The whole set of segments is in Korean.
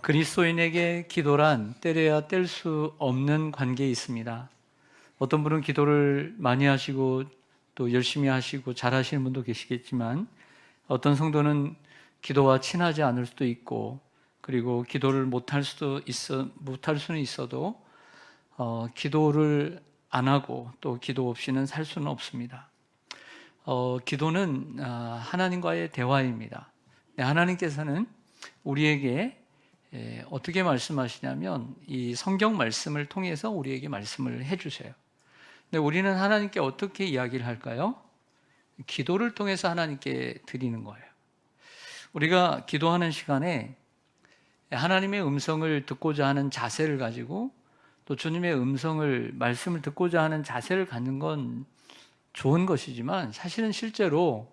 그리스도인에게 기도란 때려야 뗄 수 없는 관계에 있습니다. 어떤 분은 기도를 많이 하시고 또 열심히 하시고 잘 하시는 분도 계시겠지만, 어떤 성도는 기도와 친하지 않을 수도 있고, 그리고 기도를 못할 수는 있어도 기도를 안 하고 또 기도 없이는 살 수는 없습니다. 기도는 하나님과의 대화입니다. 하나님께서는 우리에게 어떻게 말씀하시냐면 이 성경 말씀을 통해서 우리에게 말씀을 해주세요. 근데 우리는 하나님께 어떻게 이야기를 할까요? 기도를 통해서 하나님께 드리는 거예요. 우리가 기도하는 시간에 하나님의 음성을 듣고자 하는 자세를 가지고, 또 주님의 말씀을 듣고자 하는 자세를 갖는 건 좋은 것이지만, 사실은 실제로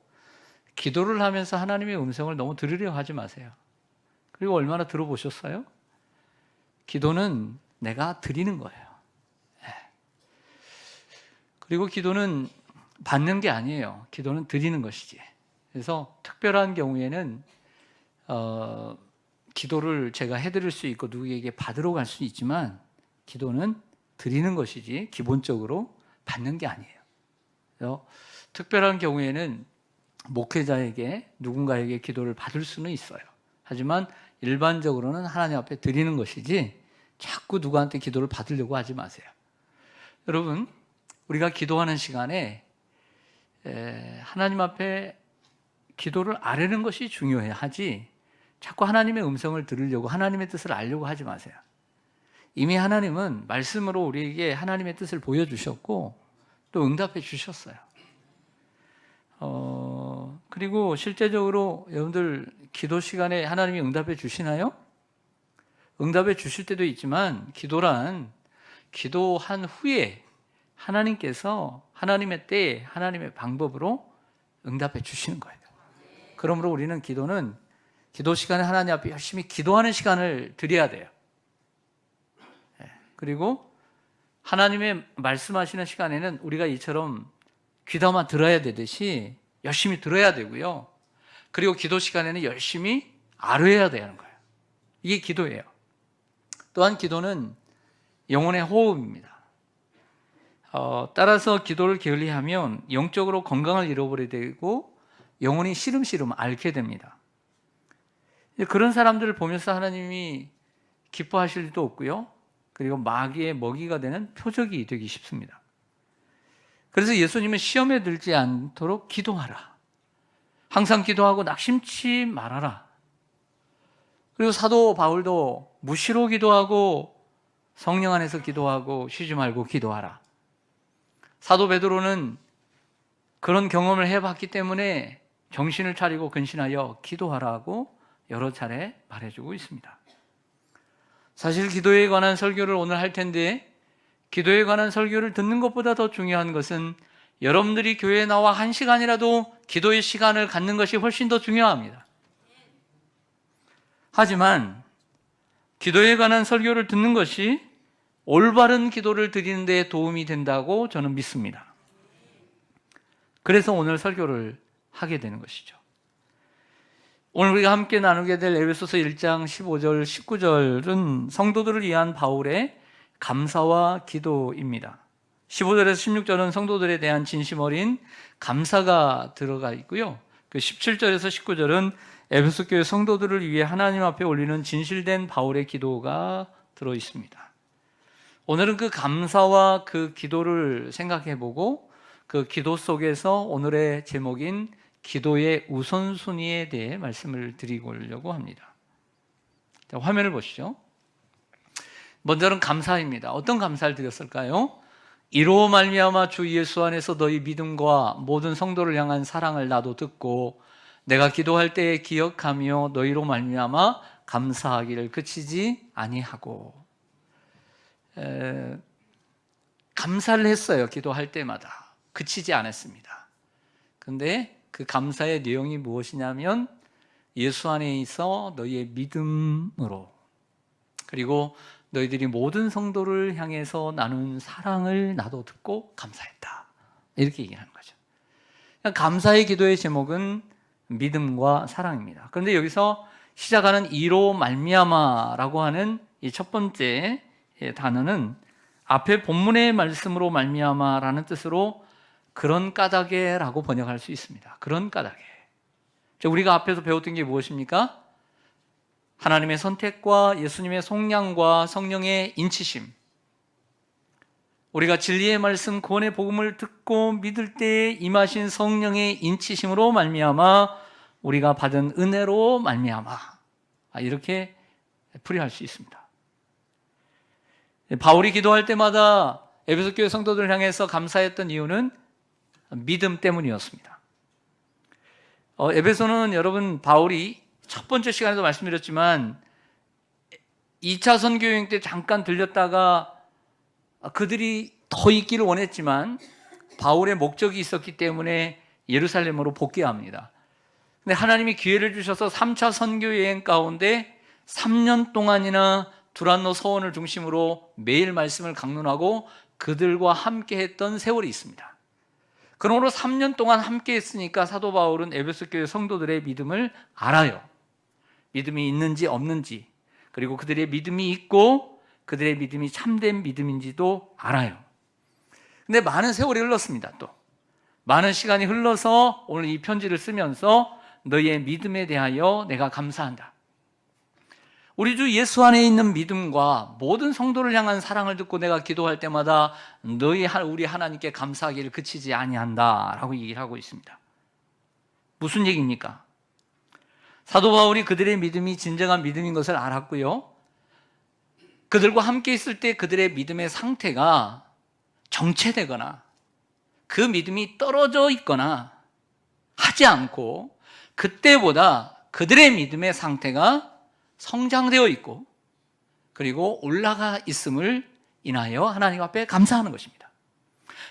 기도를 하면서 하나님의 음성을 너무 들으려 하지 마세요. 그리고 얼마나 들어보셨어요? 기도는 내가 드리는 거예요. 그리고 기도는 받는 게 아니에요. 기도는 드리는 것이지. 그래서 특별한 경우에는 기도를 제가 해드릴 수 있고 누구에게 받으러 갈 수 있지만, 기도는 드리는 것이지 기본적으로 받는 게 아니에요. 그래서 특별한 경우에는 목회자에게 누군가에게 기도를 받을 수는 있어요. 하지만 일반적으로는 하나님 앞에 드리는 것이지 자꾸 누구한테 기도를 받으려고 하지 마세요. 여러분, 우리가 기도하는 시간에 하나님 앞에 기도를 아뢰는 것이 중요해야 하지, 자꾸 하나님의 음성을 들으려고, 하나님의 뜻을 알려고 하지 마세요. 이미 하나님은 말씀으로 우리에게 하나님의 뜻을 보여주셨고 또 응답해 주셨어요. 그리고 실제적으로 여러분들 기도 시간에 하나님이 응답해 주시나요? 응답해 주실 때도 있지만, 기도란 기도한 후에 하나님께서 하나님의 때에 하나님의 방법으로 응답해 주시는 거예요. 그러므로 우리는 기도 시간에 하나님 앞에 열심히 기도하는 시간을 드려야 돼요. 그리고 하나님의 말씀하시는 시간에는 우리가 이처럼 귀담아 들어야 되듯이 열심히 들어야 되고요. 그리고 기도 시간에는 열심히 아뢰야 되는 거예요. 이게 기도예요. 또한 기도는 영혼의 호흡입니다. 따라서 기도를 게을리하면 영적으로 건강을 잃어버리게 되고 영혼이 시름시름 앓게 됩니다. 그런 사람들을 보면서 하나님이 기뻐하실 일도 없고요. 그리고 마귀의 먹이가 되는 표적이 되기 쉽습니다. 그래서 예수님은 시험에 들지 않도록 기도하라. 항상 기도하고 낙심치 말아라. 그리고 사도 바울도 무시로 기도하고 성령 안에서 기도하고 쉬지 말고 기도하라. 사도 베드로는 그런 경험을 해봤기 때문에 정신을 차리고 근신하여 기도하라고 여러 차례 말해주고 있습니다. 사실 기도에 관한 설교를 오늘 할 텐데, 기도에 관한 설교를 듣는 것보다 더 중요한 것은 여러분들이 교회에 나와 1시간이라도 기도의 시간을 갖는 것이 훨씬 더 중요합니다. 하지만 기도에 관한 설교를 듣는 것이 올바른 기도를 드리는 데 도움이 된다고 저는 믿습니다. 그래서 오늘 설교를 하게 되는 것이죠. 오늘 우리가 함께 나누게 될 에베소서 1장 15절, 19절은 성도들을 위한 바울의 감사와 기도입니다. 15절에서 16절은 성도들에 대한 진심 어린 감사가 들어가 있고요. 그 17절에서 19절은 에베소 교회 성도들을 위해 하나님 앞에 올리는 진실된 바울의 기도가 들어 있습니다. 오늘은 그 감사와 그 기도를 생각해 보고, 그 기도 속에서 오늘의 제목인 기도의 우선순위에 대해 말씀을 드리려고 합니다. 자, 화면을 보시죠. 먼저는 감사입니다. 어떤 감사를 드렸을까요? 이로 말미암아 주 예수 안에서 너희 믿음과 모든 성도를 향한 사랑을 나도 듣고 내가 기도할 때에 기억하며 너희로 말미암아 감사하기를 그치지 아니하고. 감사를 했어요. 기도할 때마다 그치지 않았습니다. 그런데 그 감사의 내용이 무엇이냐면, 예수 안에 있어 너희의 믿음으로, 그리고 너희들이 모든 성도를 향해서 나눈 사랑을 나도 듣고 감사했다, 이렇게 얘기하는 거죠. 감사의 기도의 제목은 믿음과 사랑입니다. 그런데 여기서 시작하는 이로 말미암아라고 하는 이 첫 번째 단어는 앞에 본문의 말씀으로 말미암아라는 뜻으로 그런 까닭에라고 번역할 수 있습니다. 그런 까닭에. 우리가 앞에서 배웠던 게 무엇입니까? 하나님의 선택과 예수님의 속량과 성령의 인치심, 우리가 진리의 말씀 구원의 복음을 듣고 믿을 때에 임하신 성령의 인치심으로 말미암아 우리가 받은 은혜로 말미암아, 이렇게 풀이할 수 있습니다. 바울이 기도할 때마다 에베소 교회 성도들을 향해서 감사했던 이유는 믿음 때문이었습니다. 에베소는 여러분, 바울이 첫 번째 시간에도 말씀드렸지만 2차 선교 여행 때 잠깐 들렸다가 그들이 더 있기를 원했지만 바울의 목적이 있었기 때문에 예루살렘으로 복귀합니다. 근데 하나님이 기회를 주셔서 3차 선교 여행 가운데 3년 동안이나 두란노 서원을 중심으로 매일 말씀을 강론하고 그들과 함께 했던 세월이 있습니다. 그러므로 3년 동안 함께 했으니까 사도 바울은 에베소 교회 성도들의 믿음을 알아요. 믿음이 있는지 없는지, 그리고 그들의 믿음이 있고 그들의 믿음이 참된 믿음인지도 알아요. 근데 많은 세월이 흘렀습니다. 또 많은 시간이 흘러서 오늘 이 편지를 쓰면서 너희의 믿음에 대하여 내가 감사한다. 우리 주 예수 안에 있는 믿음과 모든 성도를 향한 사랑을 듣고 내가 기도할 때마다 우리 하나님께 감사하기를 그치지 아니한다라고 얘기를 하고 있습니다. 무슨 얘기입니까? 사도 바울이 그들의 믿음이 진정한 믿음인 것을 알았고요, 그들과 함께 있을 때 그들의 믿음의 상태가 정체되거나 그 믿음이 떨어져 있거나 하지 않고 그때보다 그들의 믿음의 상태가 성장되어 있고 그리고 올라가 있음을 인하여 하나님 앞에 감사하는 것입니다.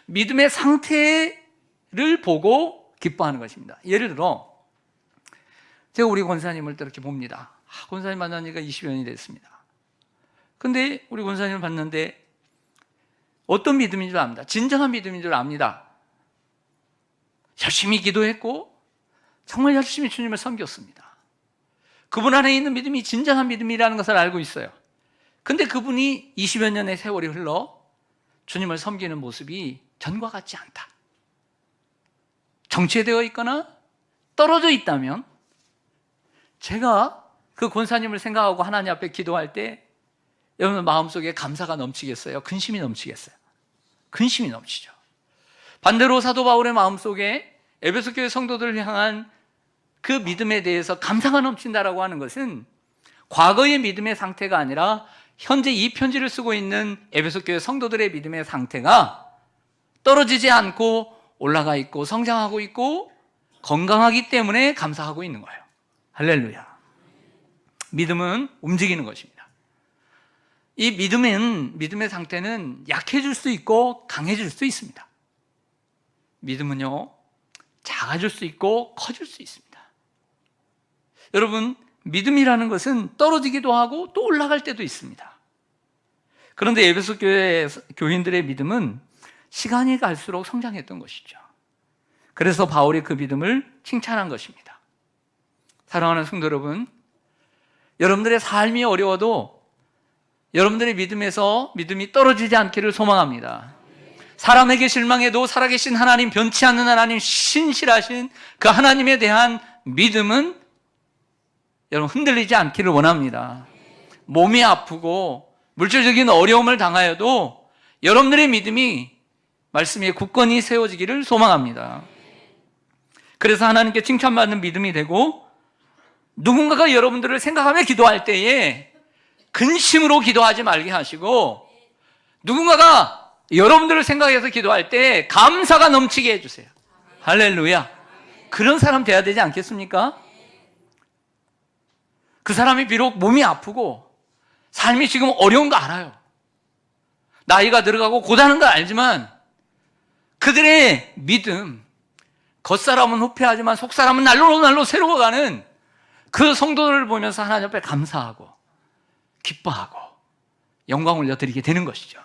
믿음의 상태를 보고 기뻐하는 것입니다. 예를 들어 제가 우리 권사님을 또 이렇게 봅니다. 권사님 만난 지가 20여 년이 됐습니다. 근데 우리 권사님을 봤는데 어떤 믿음인 줄 압니다. 진정한 믿음인 줄 압니다. 열심히 기도했고 정말 열심히 주님을 섬겼습니다. 그분 안에 있는 믿음이 진정한 믿음이라는 것을 알고 있어요. 근데 그분이 20여 년의 세월이 흘러 주님을 섬기는 모습이 전과 같지 않다. 정체되어 있거나 떨어져 있다면 제가 그 권사님을 생각하고 하나님 앞에 기도할 때 여러분 마음속에 감사가 넘치겠어요? 근심이 넘치겠어요? 근심이 넘치죠. 반대로 사도 바울의 마음속에 에베소 교회 성도들을 향한 그 믿음에 대해서 감사가 넘친다라고 하는 것은 과거의 믿음의 상태가 아니라 현재 이 편지를 쓰고 있는 에베소 교회 성도들의 믿음의 상태가 떨어지지 않고 올라가 있고 성장하고 있고 건강하기 때문에 감사하고 있는 거예요. 할렐루야. 믿음은 움직이는 것입니다. 이 믿음의 상태는 약해질 수 있고 강해질 수 있습니다. 믿음은요, 작아질 수 있고 커질 수 있습니다. 여러분, 믿음이라는 것은 떨어지기도 하고 또 올라갈 때도 있습니다. 그런데 에베소 교회 교인들의 믿음은 시간이 갈수록 성장했던 것이죠. 그래서 바울이 그 믿음을 칭찬한 것입니다. 사랑하는 성도 여러분, 여러분들의 삶이 어려워도 여러분들의 믿음이 떨어지지 않기를 소망합니다. 사람에게 실망해도 살아계신 하나님, 변치 않는 하나님, 신실하신 그 하나님에 대한 믿음은 여러분 흔들리지 않기를 원합니다. 몸이 아프고 물질적인 어려움을 당하여도 여러분들의 믿음이 말씀 위에 굳건히 세워지기를 소망합니다. 그래서 하나님께 칭찬받는 믿음이 되고 누군가가 여러분들을 생각하며 기도할 때에 근심으로 기도하지 말게 하시고 누군가가 여러분들을 생각해서 기도할 때 감사가 넘치게 해주세요. 할렐루야. 그런 사람 돼야 되지 않겠습니까? 그 사람이 비록 몸이 아프고 삶이 지금 어려운 거 알아요. 나이가 들어가고 고다는 거 알지만 그들의 믿음, 겉사람은 후패하지만 속사람은 날로 새로워가는 그 성도들을 보면서 하나님 앞에 감사하고 기뻐하고 영광 올려드리게 되는 것이죠.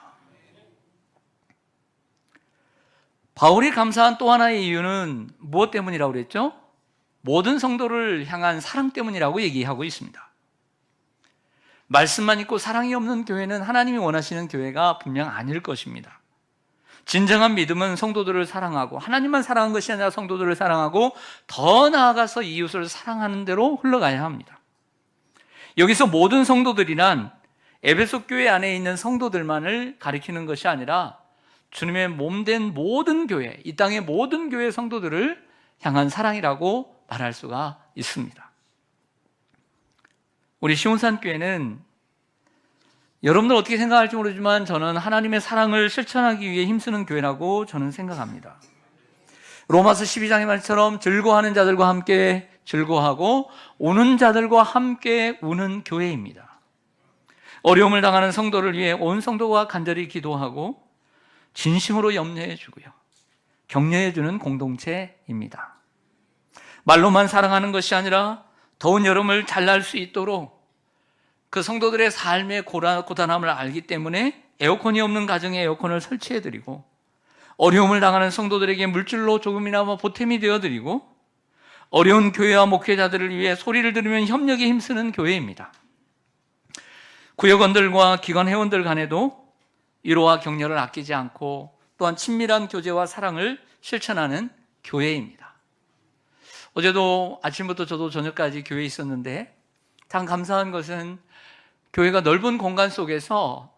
바울이 감사한 또 하나의 이유는 무엇 때문이라고 그랬죠? 모든 성도를 향한 사랑 때문이라고 얘기하고 있습니다. 말씀만 있고 사랑이 없는 교회는 하나님이 원하시는 교회가 분명 아닐 것입니다. 진정한 믿음은 성도들을 사랑하고 하나님만 사랑한 것이 아니라 성도들을 사랑하고 더 나아가서 이웃을 사랑하는 대로 흘러가야 합니다. 여기서 모든 성도들이란 에베소 교회 안에 있는 성도들만을 가리키는 것이 아니라 주님의 몸된 모든 교회, 이 땅의 모든 교회 성도들을 향한 사랑이라고 말할 수가 있습니다. 우리 시온산교회는 여러분들 어떻게 생각할지 모르지만 저는 하나님의 사랑을 실천하기 위해 힘쓰는 교회라고 저는 생각합니다. 로마서 12장의 말처럼 즐거워하는 자들과 함께 즐거워하고 우는 자들과 함께 우는 교회입니다. 어려움을 당하는 성도를 위해 온 성도가 간절히 기도하고 진심으로 염려해 주고요, 격려해 주는 공동체입니다. 말로만 사랑하는 것이 아니라 더운 여름을 잘 날 수 있도록 그 성도들의 삶의 고단함을 알기 때문에 에어컨이 없는 가정에 에어컨을 설치해드리고, 어려움을 당하는 성도들에게 물질로 조금이나마 보탬이 되어드리고, 어려운 교회와 목회자들을 위해 소리를 들으면 협력에 힘쓰는 교회입니다. 구역원들과 기관 회원들 간에도 위로와 격려를 아끼지 않고 또한 친밀한 교제와 사랑을 실천하는 교회입니다. 어제도 아침부터 저도 저녁까지 교회에 있었는데 참 감사한 것은 교회가 넓은 공간 속에서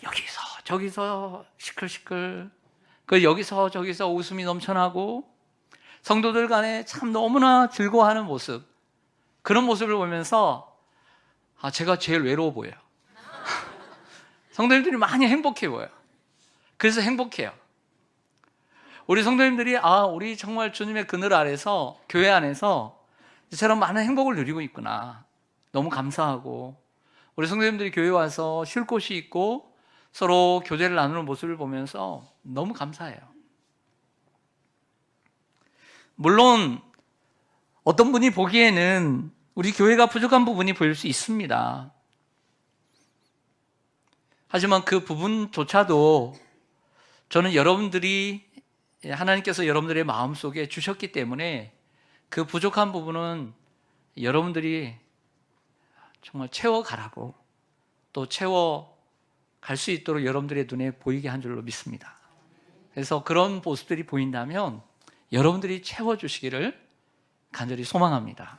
여기서 저기서 시끌시끌, 여기서 저기서 웃음이 넘쳐나고 성도들 간에 참 너무나 즐거워하는 모습, 그런 모습을 보면서 제가 제일 외로워 보여요. 성도님들이 많이 행복해 보여요. 그래서 행복해요. 우리 성도님들이 우리 정말 주님의 그늘 아래서, 교회 안에서 이처럼 많은 행복을 누리고 있구나, 너무 감사하고, 우리 성도님들이 교회 와서 쉴 곳이 있고 서로 교제를 나누는 모습을 보면서 너무 감사해요. 물론 어떤 분이 보기에는 우리 교회가 부족한 부분이 보일 수 있습니다. 하지만 그 부분조차도 저는 하나님께서 여러분들의 마음속에 주셨기 때문에 그 부족한 부분은 여러분들이 정말 채워가라고, 또 채워갈 수 있도록 여러분들의 눈에 보이게 한 줄로 믿습니다. 그래서 그런 모습들이 보인다면 여러분들이 채워주시기를 간절히 소망합니다.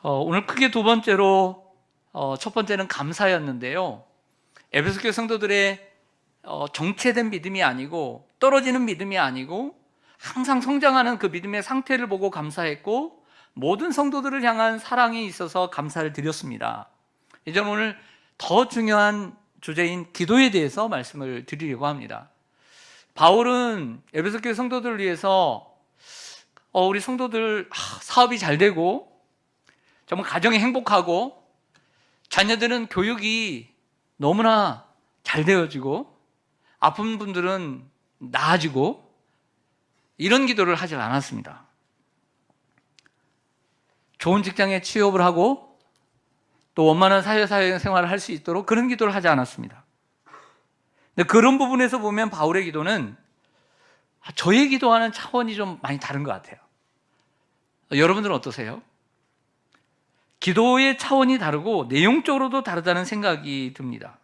오늘 크게 두 번째로, 첫 번째는 감사였는데요, 에베소 교회 성도들의 정체된 믿음이 아니고 떨어지는 믿음이 아니고 항상 성장하는 그 믿음의 상태를 보고 감사했고, 모든 성도들을 향한 사랑이 있어서 감사를 드렸습니다. 이제 오늘 더 중요한 주제인 기도에 대해서 말씀을 드리려고 합니다. 바울은 에베소 교회 성도들을 위해서 우리 성도들 사업이 잘 되고 정말 가정이 행복하고 자녀들은 교육이 너무나 잘 되어지고 아픈 분들은 나아지고, 이런 기도를 하지 않았습니다. 좋은 직장에 취업을 하고 또 원만한 사회생활을 할 수 있도록 그런 기도를 하지 않았습니다. 근데 그런 부분에서 보면 바울의 기도는 저의 기도와는 차원이 좀 많이 다른 것 같아요. 여러분들은 어떠세요? 기도의 차원이 다르고 내용적으로도 다르다는 생각이 듭니다.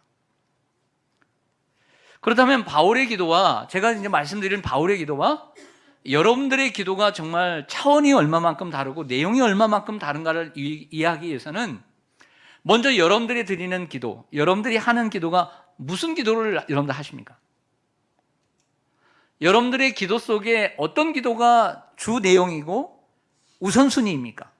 그렇다면 바울의 기도와, 제가 이제 말씀드린 바울의 기도와 여러분들의 기도가 정말 차원이 얼마만큼 다르고 내용이 얼마만큼 다른가를 이해하기 위해서는 먼저 여러분들이 드리는 기도, 여러분들이 하는 기도가 무슨 기도를 여러분들 하십니까? 여러분들의 기도 속에 어떤 기도가 주 내용이고 우선순위입니까?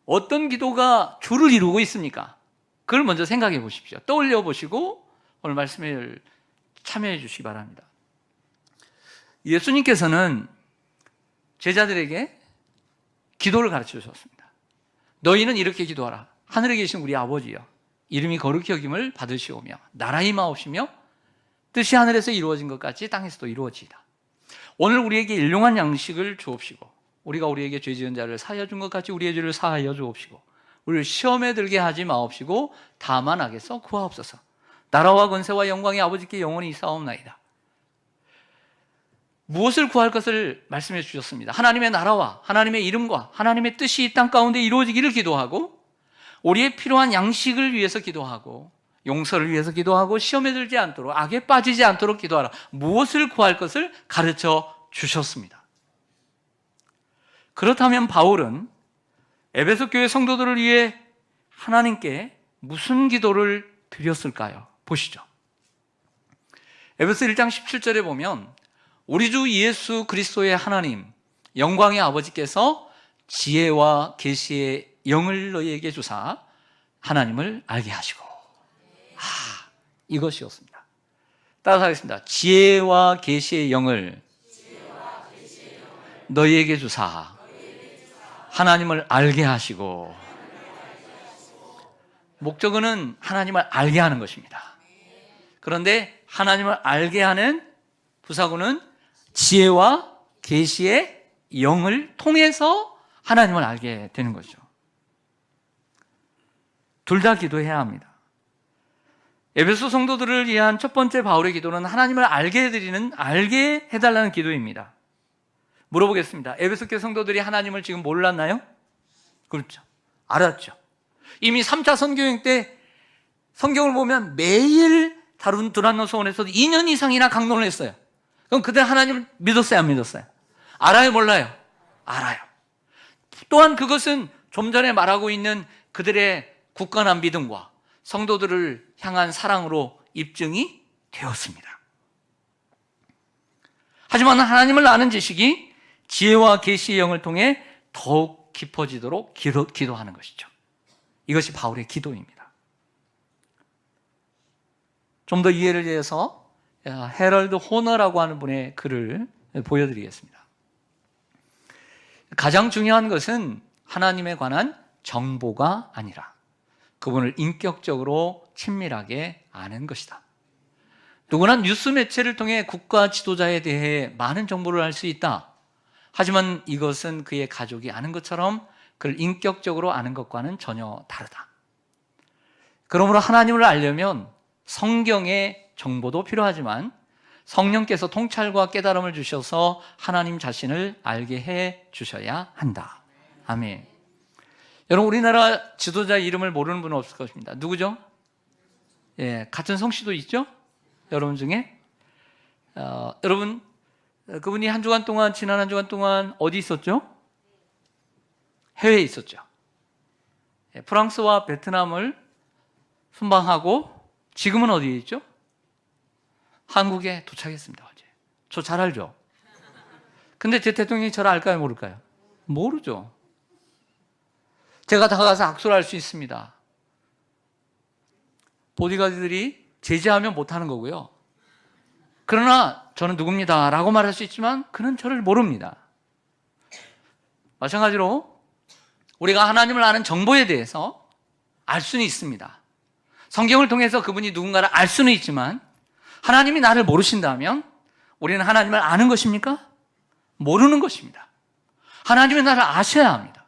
어떤 기도가 주를 이루고 있습니까? 그걸 먼저 생각해 보십시오. 떠올려 보시고 오늘 말씀을 참여해 주시기 바랍니다. 예수님께서는 제자들에게 기도를 가르쳐 주셨습니다. 너희는 이렇게 기도하라. 하늘에 계신 우리 아버지여, 이름이 거룩히 여김을 받으시오며 나라 임하옵시며 뜻이 하늘에서 이루어진 것 같이 땅에서도 이루어지이다. 오늘 우리에게 일용할 양식을 주옵시고 우리가 우리에게 죄 지은 자를 사하여 준 것 같이 우리의 죄를 사하여 주옵시고 우리를 시험에 들게 하지 마옵시고 다만 악에서 구하옵소서. 나라와 권세와 영광이 아버지께 영원히 있사옵나이다. 무엇을 구할 것을 말씀해 주셨습니다. 하나님의 나라와 하나님의 이름과 하나님의 뜻이 이 땅 가운데 이루어지기를 기도하고, 우리의 필요한 양식을 위해서 기도하고, 용서를 위해서 기도하고, 시험에 들지 않도록, 악에 빠지지 않도록 기도하라. 무엇을 구할 것을 가르쳐 주셨습니다. 그렇다면 바울은 에베소 교회 성도들을 위해 하나님께 무슨 기도를 드렸을까요? 보시죠. 에베소 1장 17절에 보면 우리 주 예수 그리스도의 하나님 영광의 아버지께서 지혜와 계시의 영을 너희에게 주사 하나님을 알게 하시고, 이것이었습니다. 따라서 하겠습니다. 지혜와 계시의 영을 너희에게 주사 하나님을 알게 하시고. 목적어는 하나님을 알게 하는 것입니다. 그런데 하나님을 알게 하는 부사구는 지혜와 계시의 영을 통해서 하나님을 알게 되는 것이죠. 둘 다 기도해야 합니다. 에베소 성도들을 위한 첫 번째 바울의 기도는 하나님을 알게 해달라는 기도입니다. 물어보겠습니다. 에베소 교회 성도들이 하나님을 지금 몰랐나요? 그렇죠. 알았죠. 이미 3차 선교여행 때 성경을 보면 매일 다른 두란노 소원에서도 2년 이상이나 강론을 했어요. 그럼 그들 하나님을 믿었어요, 안 믿었어요? 알아요, 몰라요? 알아요. 또한 그것은 좀 전에 말하고 있는 그들의 굳건한 믿음과 성도들을 향한 사랑으로 입증이 되었습니다. 하지만 하나님을 아는 지식이 지혜와 계시의 영을 통해 더욱 깊어지도록 기도하는 것이죠. 이것이 바울의 기도입니다. 좀 더 이해를 위해서 헤럴드 호너라고 하는 분의 글을 보여드리겠습니다. 가장 중요한 것은 하나님에 관한 정보가 아니라 그분을 인격적으로 친밀하게 아는 것이다. 누구나 뉴스 매체를 통해 국가 지도자에 대해 많은 정보를 알 수 있다. 하지만 이것은 그의 가족이 아는 것처럼 그를 인격적으로 아는 것과는 전혀 다르다. 그러므로 하나님을 알려면 성경의 정보도 필요하지만 성령께서 통찰과 깨달음을 주셔서 하나님 자신을 알게 해 주셔야 한다. 아멘. 여러분, 우리나라 지도자 이름을 모르는 분은 없을 것입니다. 누구죠? 예, 같은 성씨도 있죠? 여러분 중에? 여러분, 그분이 지난 한 주간 동안 어디 있었죠? 해외에 있었죠. 예, 프랑스와 베트남을 순방하고 지금은 어디에 있죠? 한국에 도착했습니다. 어제. 저 잘 알죠? 근데 제 대통령이 저를 알까요, 모를까요? 모르죠. 제가 다가가서 악수를 할 수 있습니다. 보디가드들이 제지하면 못하는 거고요. 그러나 저는 누굽니다 라고 말할 수 있지만 그는 저를 모릅니다. 마찬가지로 우리가 하나님을 아는 정보에 대해서 알 수는 있습니다. 성경을 통해서 그분이 누군가를 알 수는 있지만 하나님이 나를 모르신다면 우리는 하나님을 아는 것입니까? 모르는 것입니다. 하나님이 나를 아셔야 합니다.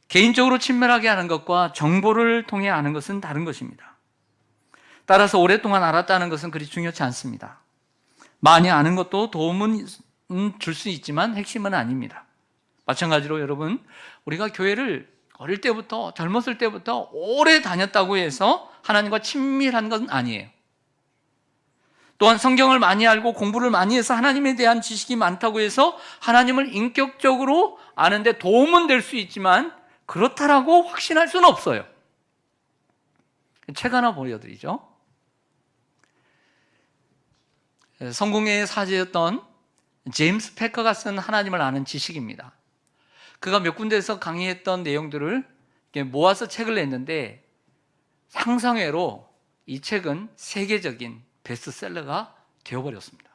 개인적으로 친밀하게 하는 것과 정보를 통해 아는 것은 다른 것입니다. 따라서 오랫동안 알았다는 것은 그리 중요치 않습니다. 많이 아는 것도 도움은 줄 수 있지만 핵심은 아닙니다. 마찬가지로 여러분, 우리가 교회를 어릴 때부터, 젊었을 때부터 오래 다녔다고 해서 하나님과 친밀한 건 아니에요. 또한 성경을 많이 알고 공부를 많이 해서 하나님에 대한 지식이 많다고 해서 하나님을 인격적으로 아는데 도움은 될 수 있지만 그렇다라고 확신할 수는 없어요. 책 하나 보여드리죠. 성공의 사제였던 제임스 패커가 쓴 하나님을 아는 지식입니다. 그가 몇 군데에서 강의했던 내용들을 모아서 책을 냈는데 상상외로 이 책은 세계적인 베스트셀러가 되어버렸습니다.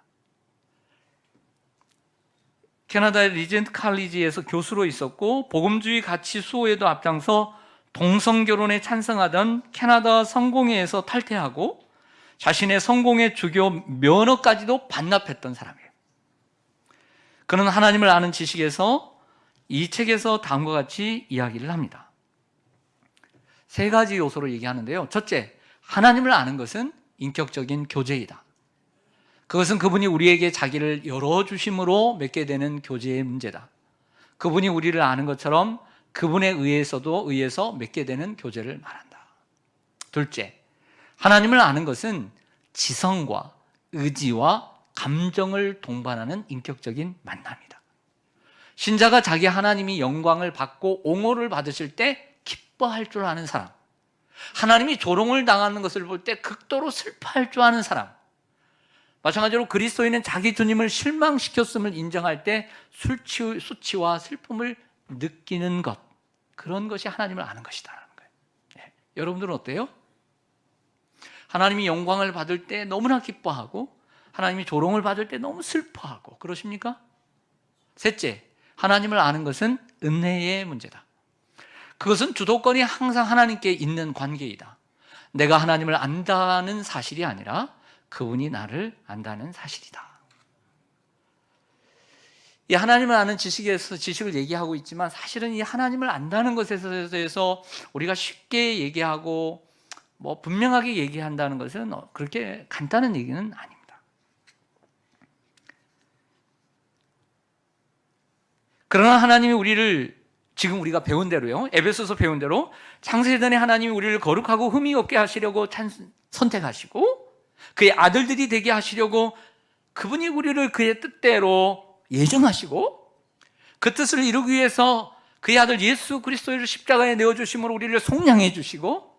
캐나다의 리젠트 칼리지에서 교수로 있었고 복음주의 가치 수호에도 앞장서 동성결혼에 찬성하던 캐나다 성공회에서 탈퇴하고 자신의 성공의 주교 면허까지도 반납했던 사람이에요. 그는 하나님을 아는 지식에서 이 책에서 다음과 같이 이야기를 합니다. 세 가지 요소를 얘기하는데요. 첫째, 하나님을 아는 것은 인격적인 교제이다. 그것은 그분이 우리에게 자기를 열어주심으로 맺게 되는 교제의 문제다. 그분이 우리를 아는 것처럼 그분에 의해서 맺게 되는 교제를 말한다. 둘째, 하나님을 아는 것은 지성과 의지와 감정을 동반하는 인격적인 만남이다. 신자가 자기 하나님이 영광을 받고 옹호를 받으실 때 기뻐할 줄 아는 사람, 하나님이 조롱을 당하는 것을 볼 때 극도로 슬퍼할 줄 아는 사람, 마찬가지로 그리스도인은 자기 주님을 실망시켰음을 인정할 때 수치와 슬픔을 느끼는 것, 그런 것이 하나님을 아는 것이다라는 거예요. 네. 여러분들은 어때요? 하나님이 영광을 받을 때 너무나 기뻐하고 하나님이 조롱을 받을 때 너무 슬퍼하고 그러십니까? 셋째, 하나님을 아는 것은 은혜의 문제다. 그것은 주도권이 항상 하나님께 있는 관계이다. 내가 하나님을 안다는 사실이 아니라 그분이 나를 안다는 사실이다. 이 하나님을 아는 지식을 얘기하고 있지만 사실은 이 하나님을 안다는 것에 대해서 우리가 쉽게 얘기하고 분명하게 얘기한다는 것은 그렇게 간단한 얘기는 아닙니다. 그러나 하나님이 우리를 지금 우리가 배운 대로요, 에베소서 배운 대로 창세전에 하나님이 우리를 거룩하고 흠이 없게 하시려고 선택하시고 그의 아들들이 되게 하시려고 그분이 우리를 그의 뜻대로 예정하시고 그 뜻을 이루기 위해서 그의 아들 예수 그리스도를 십자가에 내어주심으로 우리를 속량해 주시고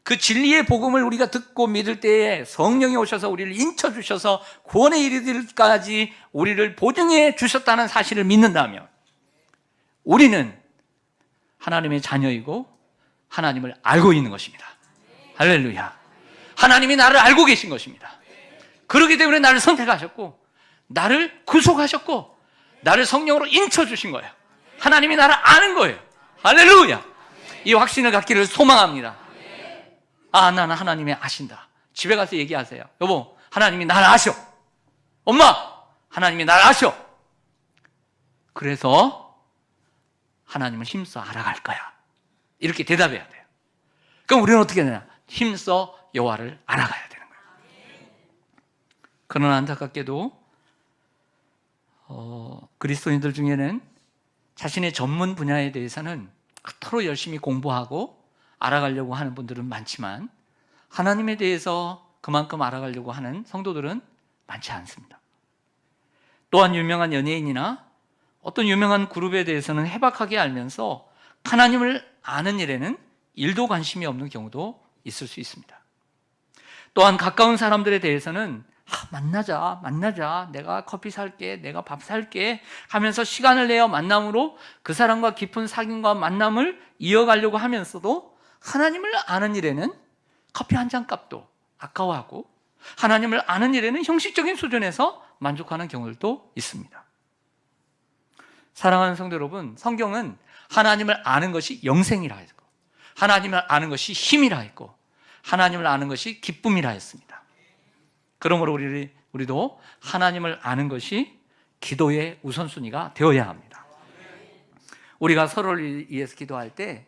그 진리의 복음을 우리가 듣고 믿을 때에 성령이 오셔서 우리를 인쳐주셔서 구원에 이르기까지 우리를 보증해 주셨다는 사실을 믿는다면 우리는 하나님의 자녀이고 하나님을 알고 있는 것입니다. 할렐루야. 하나님이 나를 알고 계신 것입니다. 그렇기 때문에 나를 선택하셨고 나를 구속하셨고 나를 성령으로 인쳐주신 거예요. 하나님이 나를 아는 거예요. 할렐루야. 이 확신을 갖기를 소망합니다. 나는 하나님이 아신다. 집에 가서 얘기하세요. 여보, 하나님이 나를 아셔. 엄마, 하나님이 나를 아셔. 그래서 하나님을 힘써 알아갈 거야. 이렇게 대답해야 돼요. 그럼 우리는 어떻게 되냐? 힘써 여호와를 알아가야 되는 거예요. 그러나 안타깝게도 그리스도인들 중에는 자신의 전문 분야에 대해서는 그토록 열심히 공부하고 알아가려고 하는 분들은 많지만 하나님에 대해서 그만큼 알아가려고 하는 성도들은 많지 않습니다. 또한 유명한 연예인이나 어떤 유명한 그룹에 대해서는 해박하게 알면서 하나님을 아는 일에는 일도 관심이 없는 경우도 있을 수 있습니다. 또한 가까운 사람들에 대해서는 만나자, 내가 커피 살게, 내가 밥 살게 하면서 시간을 내어 만남으로 그 사람과 깊은 사귐과 만남을 이어가려고 하면서도 하나님을 아는 일에는 커피 한 잔 값도 아까워하고 하나님을 아는 일에는 형식적인 수준에서 만족하는 경우들도 있습니다. 사랑하는 성도 여러분, 성경은 하나님을 아는 것이 영생이라 했고 하나님을 아는 것이 힘이라 했고 하나님을 아는 것이 기쁨이라 했습니다. 그러므로 우리도 하나님을 아는 것이 기도의 우선순위가 되어야 합니다. 우리가 서로를 위해서 기도할 때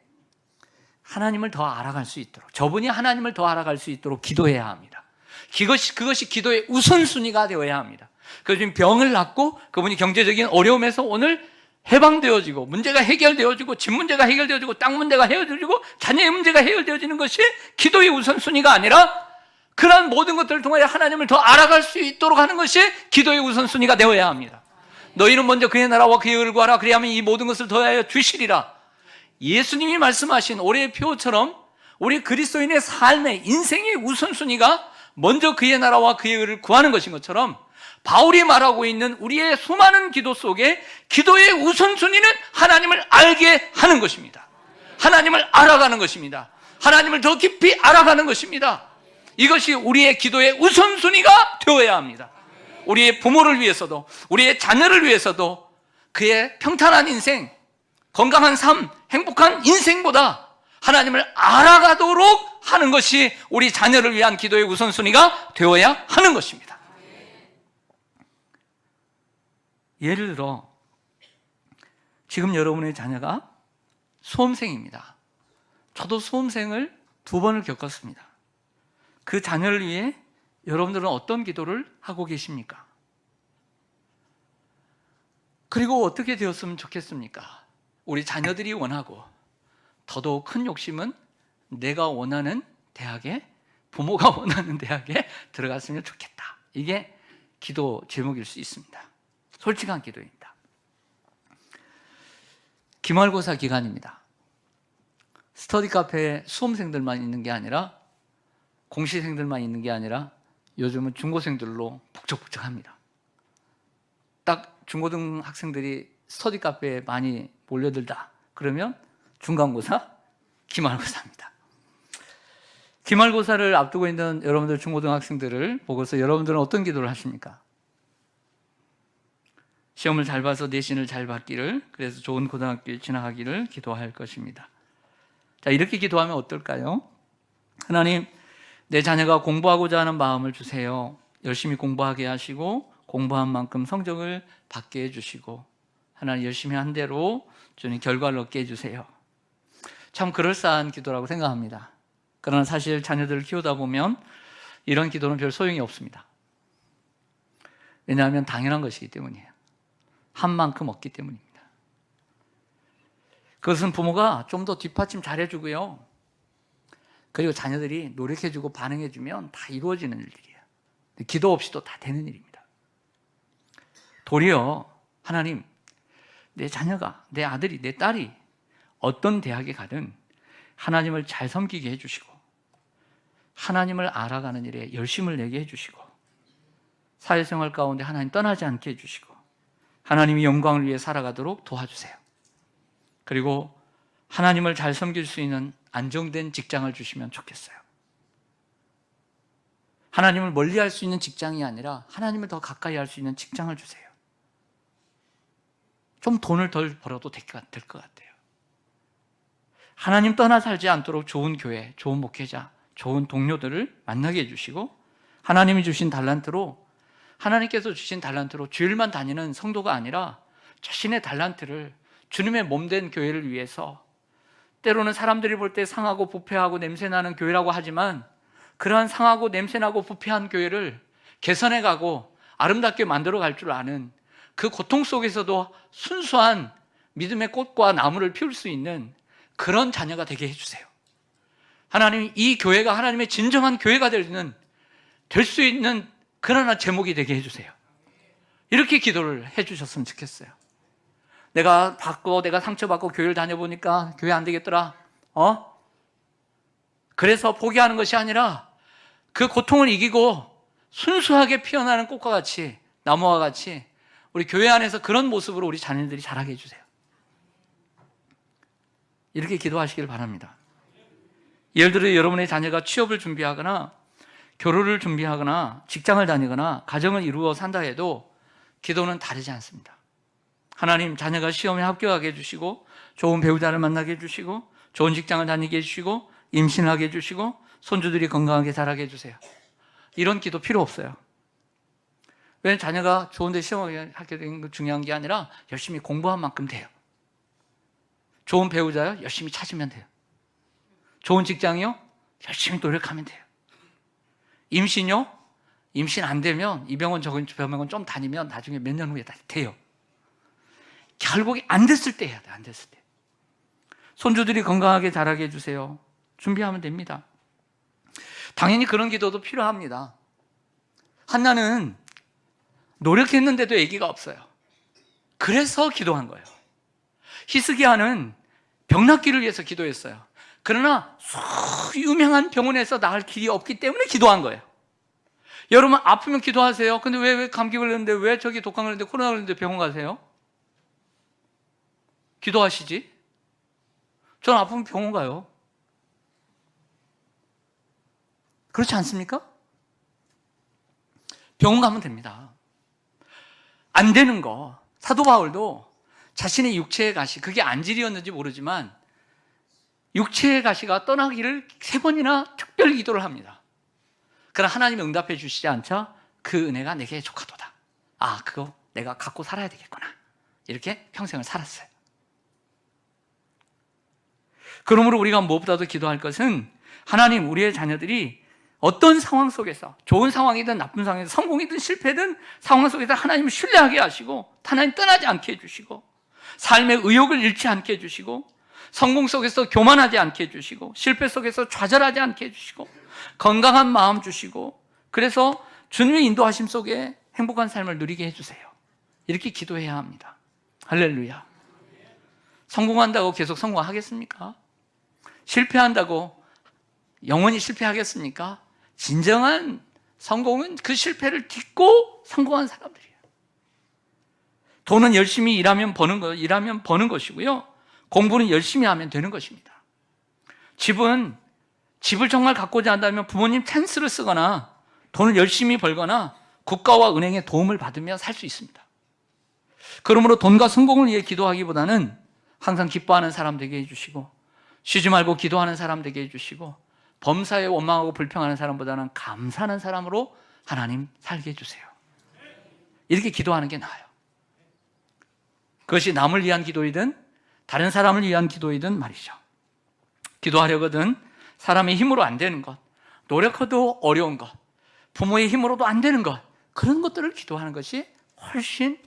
하나님을 더 알아갈 수 있도록, 저분이 하나님을 더 알아갈 수 있도록 기도해야 합니다. 그것이 기도의 우선순위가 되어야 합니다. 그래서 지금 병을 낫고 그분이 경제적인 어려움에서 오늘 해방되어지고 문제가 해결되어지고 집 문제가 해결되어지고 땅 문제가 해결되어지고 자녀의 문제가 해결되어지는 것이 기도의 우선순위가 아니라 그런 모든 것들을 통하여 하나님을 더 알아갈 수 있도록 하는 것이 기도의 우선순위가 되어야 합니다. 너희는 먼저 그의 나라와 그의 의를 구하라. 그리하면 이 모든 것을 더하여 주시리라. 예수님이 말씀하신 올해의 표처럼 우리 그리스도인의 삶의 인생의 우선순위가 먼저 그의 나라와 그의 의를 구하는 것인 것처럼 바울이 말하고 있는 우리의 수많은 기도 속에 기도의 우선순위는 하나님을 알게 하는 것입니다. 하나님을 알아가는 것입니다. 하나님을 더 깊이 알아가는 것입니다. 이것이 우리의 기도의 우선순위가 되어야 합니다. 우리의 부모를 위해서도 우리의 자녀를 위해서도 그의 평탄한 인생, 건강한 삶, 행복한 인생보다 하나님을 알아가도록 하는 것이 우리 자녀를 위한 기도의 우선순위가 되어야 하는 것입니다. 예를 들어 지금 여러분의 자녀가 수험생입니다. 저도 수험생을 2번을 겪었습니다. 그 자녀를 위해 여러분들은 어떤 기도를 하고 계십니까? 그리고 어떻게 되었으면 좋겠습니까? 우리 자녀들이 원하고 더더욱 큰 욕심은 내가 원하는 대학에, 부모가 원하는 대학에 들어갔으면 좋겠다. 이게 기도 제목일 수 있습니다. 솔직한 기도입니다. 기말고사 기간입니다. 스터디 카페에 수험생들만 있는 게 아니라, 공시생들만 있는 게 아니라 요즘은 중고생들로 북적북적합니다. 딱 중고등 학생들이 스터디 카페에 많이 몰려들다 그러면 중간고사, 기말고사입니다. 기말고사를 앞두고 있는 여러분들 중고등 학생들을 보고서 여러분들은 어떤 기도를 하십니까? 시험을 잘 봐서 내신을 잘 받기를, 그래서 좋은 고등학교에 진학하기를 기도할 것입니다. 자, 이렇게 기도하면 어떨까요? 하나님, 내 자녀가 공부하고자 하는 마음을 주세요. 열심히 공부하게 하시고 공부한 만큼 성적을 받게 해주시고, 하나님 열심히 한 대로 주님 결과를 얻게 해주세요. 참 그럴싸한 기도라고 생각합니다. 그러나 사실 자녀들을 키우다 보면 이런 기도는 별 소용이 없습니다. 왜냐하면 당연한 것이기 때문이에요. 한 만큼 얻기 때문입니다. 그것은 부모가 좀 더 뒷받침 잘해주고요, 그리고 자녀들이 노력해주고 반응해주면 다 이루어지는 일이에요. 기도 없이도 다 되는 일입니다. 도리어 하나님, 내 자녀가, 내 아들이, 내 딸이 어떤 대학에 가든 하나님을 잘 섬기게 해주시고 하나님을 알아가는 일에 열심을 내게 해주시고 사회생활 가운데 하나님 떠나지 않게 해주시고 하나님의 영광을 위해 살아가도록 도와주세요. 그리고 하나님을 잘 섬길 수 있는 안정된 직장을 주시면 좋겠어요. 하나님을 멀리할 수 있는 직장이 아니라 하나님을 더 가까이 할 수 있는 직장을 주세요. 좀 돈을 덜 벌어도 될 것 같아요. 하나님 떠나 살지 않도록 좋은 교회, 좋은 목회자, 좋은 동료들을 만나게 해주시고 하나님이 주신 달란트로, 하나님께서 주신 달란트로 주일만 다니는 성도가 아니라 자신의 달란트를 주님의 몸된 교회를 위해서, 때로는 사람들이 볼 때 상하고 부패하고 냄새나는 교회라고 하지만 그러한 상하고 냄새나고 부패한 교회를 개선해가고 아름답게 만들어갈 줄 아는, 그 고통 속에서도 순수한 믿음의 꽃과 나무를 피울 수 있는 그런 자녀가 되게 해주세요. 하나님, 이 교회가 하나님의 진정한 교회가 될 수 있는 그러나 제목이 되게 해주세요. 이렇게 기도를 해주셨으면 좋겠어요. 내가 상처받고 교회를 다녀보니까 교회 안 되겠더라. 그래서 포기하는 것이 아니라 그 고통을 이기고 순수하게 피어나는 꽃과 같이, 나무와 같이 우리 교회 안에서 그런 모습으로 우리 자녀들이 자라게 해주세요. 이렇게 기도하시길 바랍니다. 예를 들어 여러분의 자녀가 취업을 준비하거나 결혼을 준비하거나 직장을 다니거나 가정을 이루어 산다 해도 기도는 다르지 않습니다. 하나님, 자녀가 시험에 합격하게 해주시고 좋은 배우자를 만나게 해주시고 좋은 직장을 다니게 해주시고 임신을 하게 해주시고 손주들이 건강하게 자라게 해주세요. 이런 기도 필요 없어요. 왜냐하면 자녀가 좋은 데 시험을 하게 되는 게 중요한 게 아니라 열심히 공부한 만큼 돼요. 좋은 배우자요? 열심히 찾으면 돼요. 좋은 직장이요? 열심히 노력하면 돼요. 임신요? 임신 안 되면 이 병원 저 병원 좀 다니면 나중에 몇 년 후에 다 돼요. 결국에 안 됐을 때 해야 돼. 안 됐을 때. 손주들이 건강하게 자라게 해주세요. 준비하면 됩니다. 당연히 그런 기도도 필요합니다. 한나는 노력했는데도 아기가 없어요. 그래서 기도한 거예요. 히스기야는 병 낫기를 위해서 기도했어요. 그러나 유명한 병원에서 나을 길이 없기 때문에 기도한 거예요. 여러분, 아프면 기도하세요. 근데 왜 감기 걸렸는데, 왜 저기 독감 걸렸는데, 코로나 걸렸는데 병원 가세요? 기도하시지? 저는 아프면 병원 가요. 그렇지 않습니까? 병원 가면 됩니다. 안 되는 거, 사도 바울도 자신의 육체의 가시, 그게 안질이었는지 모르지만 육체의 가시가 떠나기를 3번이나 특별 기도를 합니다. 그러나 하나님이 응답해 주시지 않자 그 은혜가 내게 족하도다. 그거 내가 갖고 살아야 되겠구나. 이렇게 평생을 살았어요. 그러므로 우리가 무엇보다도 기도할 것은 하나님, 우리의 자녀들이 어떤 상황 속에서, 좋은 상황이든 나쁜 상황이든 성공이든 실패든 상황 속에서 하나님을 신뢰하게 하시고, 하나님 떠나지 않게 해주시고, 삶의 의욕을 잃지 않게 해주시고, 성공 속에서 교만하지 않게 해주시고, 실패 속에서 좌절하지 않게 해주시고, 건강한 마음 주시고, 그래서 주님의 인도하심 속에 행복한 삶을 누리게 해주세요. 이렇게 기도해야 합니다. 할렐루야. 성공한다고 계속 성공하겠습니까? 실패한다고 영원히 실패하겠습니까? 진정한 성공은 그 실패를 딛고 성공한 사람들이에요. 돈은 열심히 일하면 버는 것이고요. 공부는 열심히 하면 되는 것입니다. 집을 정말 갖고자 한다면 부모님 찬스를 쓰거나 돈을 열심히 벌거나 국가와 은행의 도움을 받으며 살 수 있습니다. 그러므로 돈과 성공을 위해 기도하기보다는 항상 기뻐하는 사람 되게 해주시고, 쉬지 말고 기도하는 사람 되게 해주시고, 범사에 원망하고 불평하는 사람보다는 감사하는 사람으로 하나님 살게 해주세요. 이렇게 기도하는 게 나아요. 그것이 남을 위한 기도이든 다른 사람을 위한 기도이든 말이죠. 기도하려거든 사람의 힘으로 안 되는 것, 노력해도 어려운 것, 부모의 힘으로도 안 되는 것, 그런 것들을 기도하는 것이 훨씬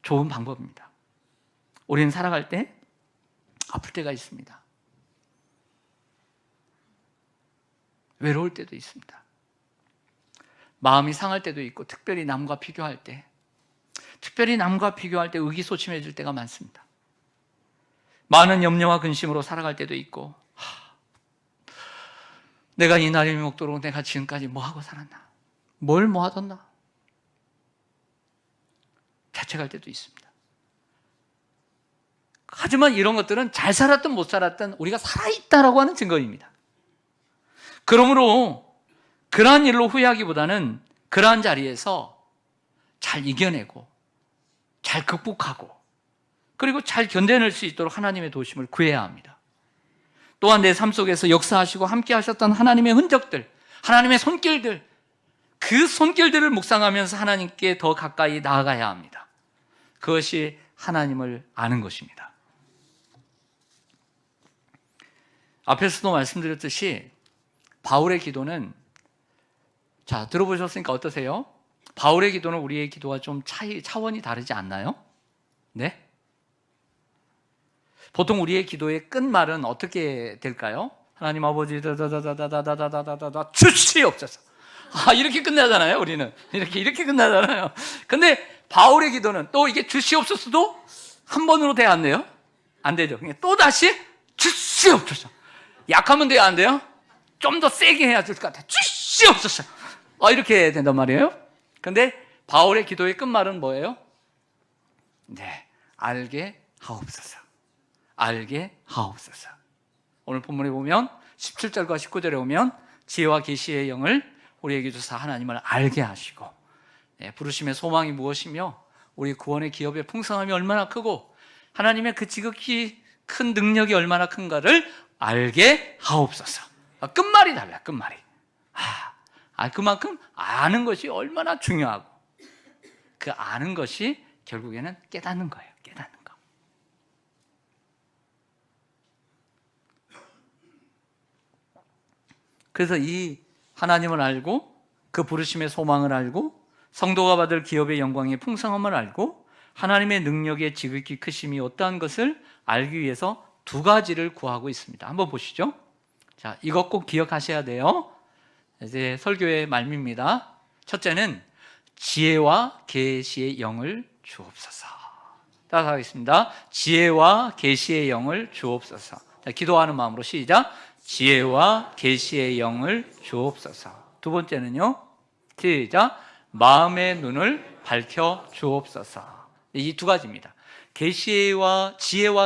좋은 방법입니다. 우리는 살아갈 때 아플 때가 있습니다. 외로울 때도 있습니다. 마음이 상할 때도 있고, 특별히 남과 비교할 때 의기소침해질 때가 많습니다. 많은 염려와 근심으로 살아갈 때도 있고, 내가 이 날이 먹도록 내가 지금까지 뭐하고 살았나, 뭘 모아뒀나, 자책할 때도 있습니다. 하지만 이런 것들은 잘 살았든 못 살았든 우리가 살아있다라고 하는 증거입니다. 그러므로 그러한 일로 후회하기보다는 그러한 자리에서 잘 이겨내고 잘 극복하고 그리고 잘 견뎌낼 수 있도록 하나님의 도우심을 구해야 합니다. 또한 내 삶 속에서 역사하시고 함께 하셨던 하나님의 흔적들, 하나님의 손길들, 그 손길들을 묵상하면서 하나님께 더 가까이 나아가야 합니다. 그것이 하나님을 아는 것입니다. 앞에서도 말씀드렸듯이 바울의 기도는, 자, 들어보셨으니까 어떠세요? 바울의 기도는 우리의 기도와 좀 차원이 다르지 않나요? 네? 보통 우리의 기도의 끝말은 어떻게 될까요? 하나님 아버지 다다다다다다다다다다 주시옵소서. 이렇게 끝나잖아요. 우리는 이렇게 끝나잖아요. 근데 바울의 기도는 또 이게 주시옵소서도 한 번으로 돼야 안 돼요? 안 되죠. 또 다시 주시옵소서. 약하면 돼요, 안 돼요? 좀 더 세게 해야 될 것 같아요. 주시옵소서. 이렇게 된단 말이에요. 근데 바울의 기도의 끝말은 뭐예요? 네, 알게 하옵소서. 알게 하옵소서. 오늘 본문에 보면 17절과 19절에 보면 지혜와 계시의 영을 우리에게 주사 하나님을 알게 하시고, 부르심의 소망이 무엇이며 우리 구원의 기업의 풍성함이 얼마나 크고 하나님의 그 지극히 큰 능력이 얼마나 큰가를 알게 하옵소서. 끝말이 달라요. 끝말이. 그만큼 아는 것이 얼마나 중요하고, 그 아는 것이 결국에는 깨닫는 거예요. 깨닫는 거. 그래서 이 하나님을 알고 그 부르심의 소망을 알고 성도가 받을 기업의 영광의 풍성함을 알고 하나님의 능력의 지극히 크심이 어떠한 것을 알기 위해서 두 가지를 구하고 있습니다. 한번 보시죠. 자, 이것 꼭 기억하셔야 돼요. 이제 설교의 말미입니다. 첫째는 지혜와 계시의 영을 주옵소서. 따라하겠습니다. 지혜와 계시의 영을 주옵소서. 자, 기도하는 마음으로 시작. 지혜와 계시의 영을 주옵소서. 두 번째는요, 시작. 마음의 눈을 밝혀 주옵소서. 이 두 가지입니다. 지혜와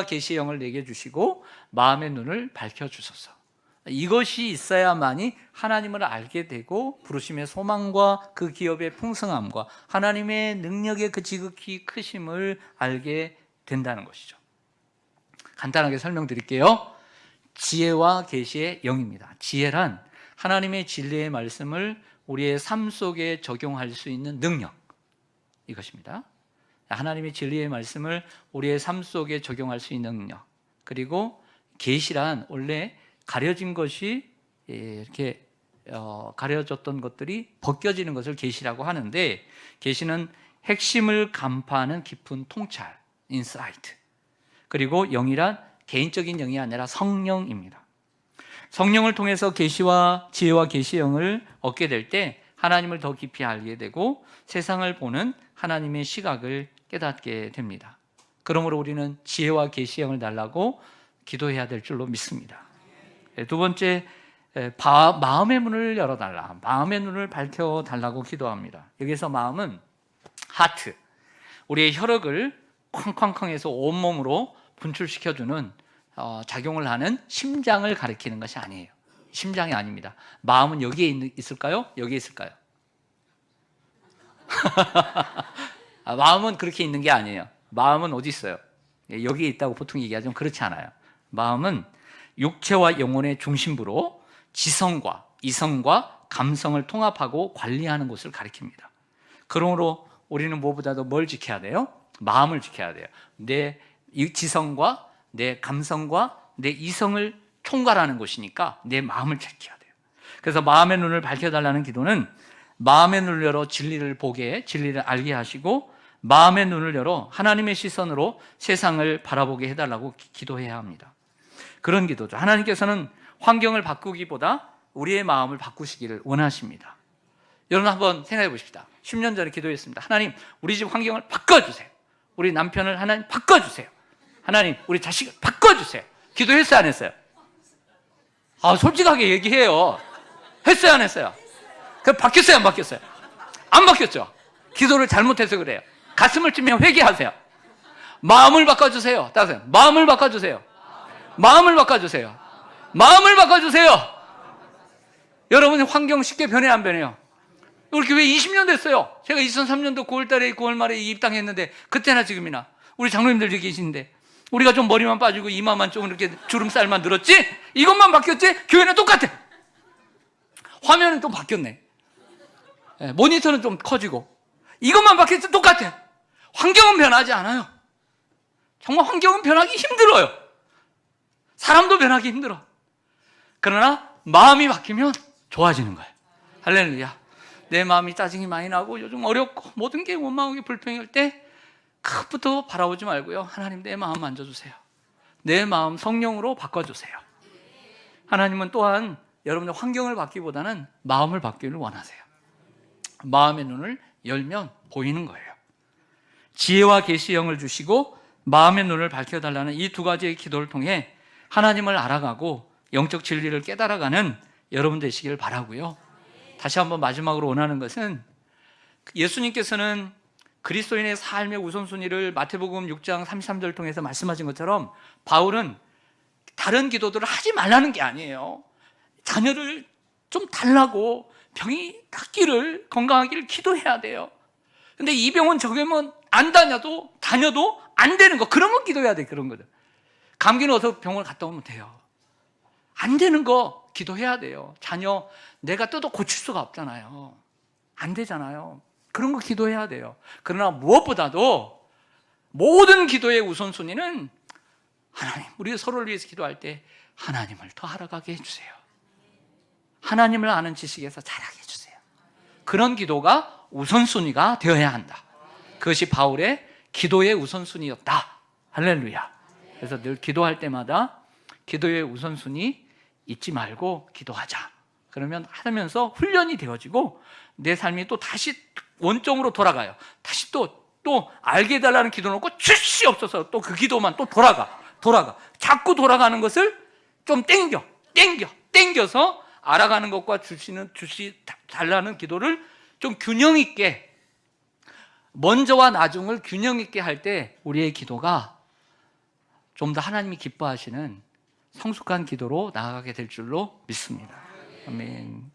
계시의 영을 내게 주시고 마음의 눈을 밝혀 주소서. 이것이 있어야만이 하나님을 알게 되고 부르심의 소망과 그 기업의 풍성함과 하나님의 능력의 그 지극히 크심을 알게 된다는 것이죠. 간단하게 설명드릴게요. 지혜와 계시의 영입니다. 지혜란 하나님의 진리의 말씀을 우리의 삶 속에 적용할 수 있는 능력, 이것입니다. 하나님의 진리의 말씀을 우리의 삶 속에 적용할 수 있는 능력. 그리고 계시란 원래 가려진 것이 이렇게 가려졌던 것들이 벗겨지는 것을 계시라고 하는데, 계시는 핵심을 간파하는 깊은 통찰, 인사이트. 그리고 영이란 개인적인 영이 아니라 성령입니다. 성령을 통해서 계시와 지혜와 계시의 영을 얻게 될 때 하나님을 더 깊이 알게 되고 세상을 보는 하나님의 시각을 깨닫게 됩니다. 그러므로 우리는 지혜와 계시의 영을 달라고 기도해야 될 줄로 믿습니다. 두 번째, 마음의 문을 열어달라, 마음의 눈을 밝혀달라고 기도합니다. 여기서 마음은 하트, 우리의 혈액을 쾅쾅쾅해서 온몸으로 분출시켜주는 작용을 하는 심장을 가리키는 것이 아니에요. 심장이 아닙니다. 마음은 여기에 있을까요? 여기에 있을까요? 마음은 그렇게 있는 게 아니에요. 마음은 어디 있어요? 여기에 있다고 보통 얘기하지만 그렇지 않아요. 마음은 육체와 영혼의 중심부로 지성과 이성과 감성을 통합하고 관리하는 것을 가리킵니다. 그러므로 우리는 무엇보다도 뭘 지켜야 돼요? 마음을 지켜야 돼요. 내 지성과 내 감성과 내 이성을 총괄하는 것이니까 내 마음을 지켜야 돼요. 그래서 마음의 눈을 밝혀달라는 기도는 마음의 눈을 열어 진리를 보게, 진리를 알게 하시고 마음의 눈을 열어 하나님의 시선으로 세상을 바라보게 해달라고 기도해야 합니다. 그런 기도죠. 하나님께서는 환경을 바꾸기보다 우리의 마음을 바꾸시기를 원하십니다. 여러분 한번 생각해 보십시다. 10년 전에 기도했습니다. 하나님, 우리 집 환경을 바꿔주세요. 우리 남편을 하나님 바꿔주세요. 하나님, 우리 자식을 바꿔주세요. 기도했어요, 안 했어요? 솔직하게 얘기해요. 했어요, 안 했어요? 그럼 바뀌었어요, 안 바뀌었어요? 안 바뀌었죠. 기도를 잘못해서 그래요. 가슴을 찌면 회개하세요. 마음을 바꿔주세요. 따라서 마음을 바꿔주세요. 마음을 바꿔주세요. 마음을 바꿔주세요. 여러분 환경 쉽게 변해 안 변해요? 우리 교회 20년 됐어요. 제가 2003년도 9월달에 9월 말에 입당했는데 그때나 지금이나 우리 장로님들 여기 계신데 우리가 좀 머리만 빠지고 이마만 좀 이렇게 주름살만 늘었지? 이것만 바뀌었지? 교회는 똑같아. 화면은 좀 바뀌었네. 모니터는 좀 커지고 이것만 바뀌었지? 똑같아. 환경은 변하지 않아요. 정말 환경은 변하기 힘들어요. 사람도 변하기 힘들어. 그러나 마음이 바뀌면 좋아지는 거예요. 할렐루야. 내 마음이 짜증이 많이 나고 요즘 어렵고 모든 게 원망하게 불평할 때 그것부터 바라보지 말고요. 하나님, 내 마음 만져주세요. 내 마음 성령으로 바꿔주세요. 하나님은 또한 여러분의 환경을 바뀌기보다는 마음을 바뀌기를 원하세요. 마음의 눈을 열면 보이는 거예요. 지혜와 계시의 영을 주시고 마음의 눈을 밝혀달라는 이 두 가지의 기도를 통해 하나님을 알아가고 영적 진리를 깨달아가는 여러분 되시기를 바라고요. 다시 한번 마지막으로 원하는 것은 예수님께서는 그리스도인의 삶의 우선순위를 마태복음 6장 33절을 통해서 말씀하신 것처럼 바울은 다른 기도들을 하지 말라는 게 아니에요. 자녀를 좀 달라고 병이 낫기를, 건강하기를 기도해야 돼요. 근데 이 병은 저 병은 안 다녀도 안 되는 거, 그런 거 기도해야 돼. 그런 거죠. 감기는 어서 병원 갔다 오면 돼요. 안 되는 거 기도해야 돼요. 자녀 내가 뜯어 고칠 수가 없잖아요. 안 되잖아요. 그런 거 기도해야 돼요. 그러나 무엇보다도 모든 기도의 우선순위는 하나님, 우리 서로를 위해서 기도할 때 하나님을 더 알아가게 해주세요. 하나님을 아는 지식에서 자라게 해주세요. 그런 기도가 우선순위가 되어야 한다. 그것이 바울의 기도의 우선순위였다. 할렐루야. 그래서 늘 기도할 때마다 기도의 우선순위 잊지 말고 기도하자. 그러면 하면서 훈련이 되어지고 내 삶이 또 다시 원점으로 돌아가요. 다시 또 알게 해달라는 기도 놓고 주시옵소서, 또 그 기도만 또 돌아가. 자꾸 돌아가는 것을 좀 땡겨서 알아가는 것과 달라는 기도를 좀 균형 있게, 먼저와 나중을 균형 있게 할 때 우리의 기도가 좀 더 하나님이 기뻐하시는 성숙한 기도로 나아가게 될 줄로 믿습니다. 아멘.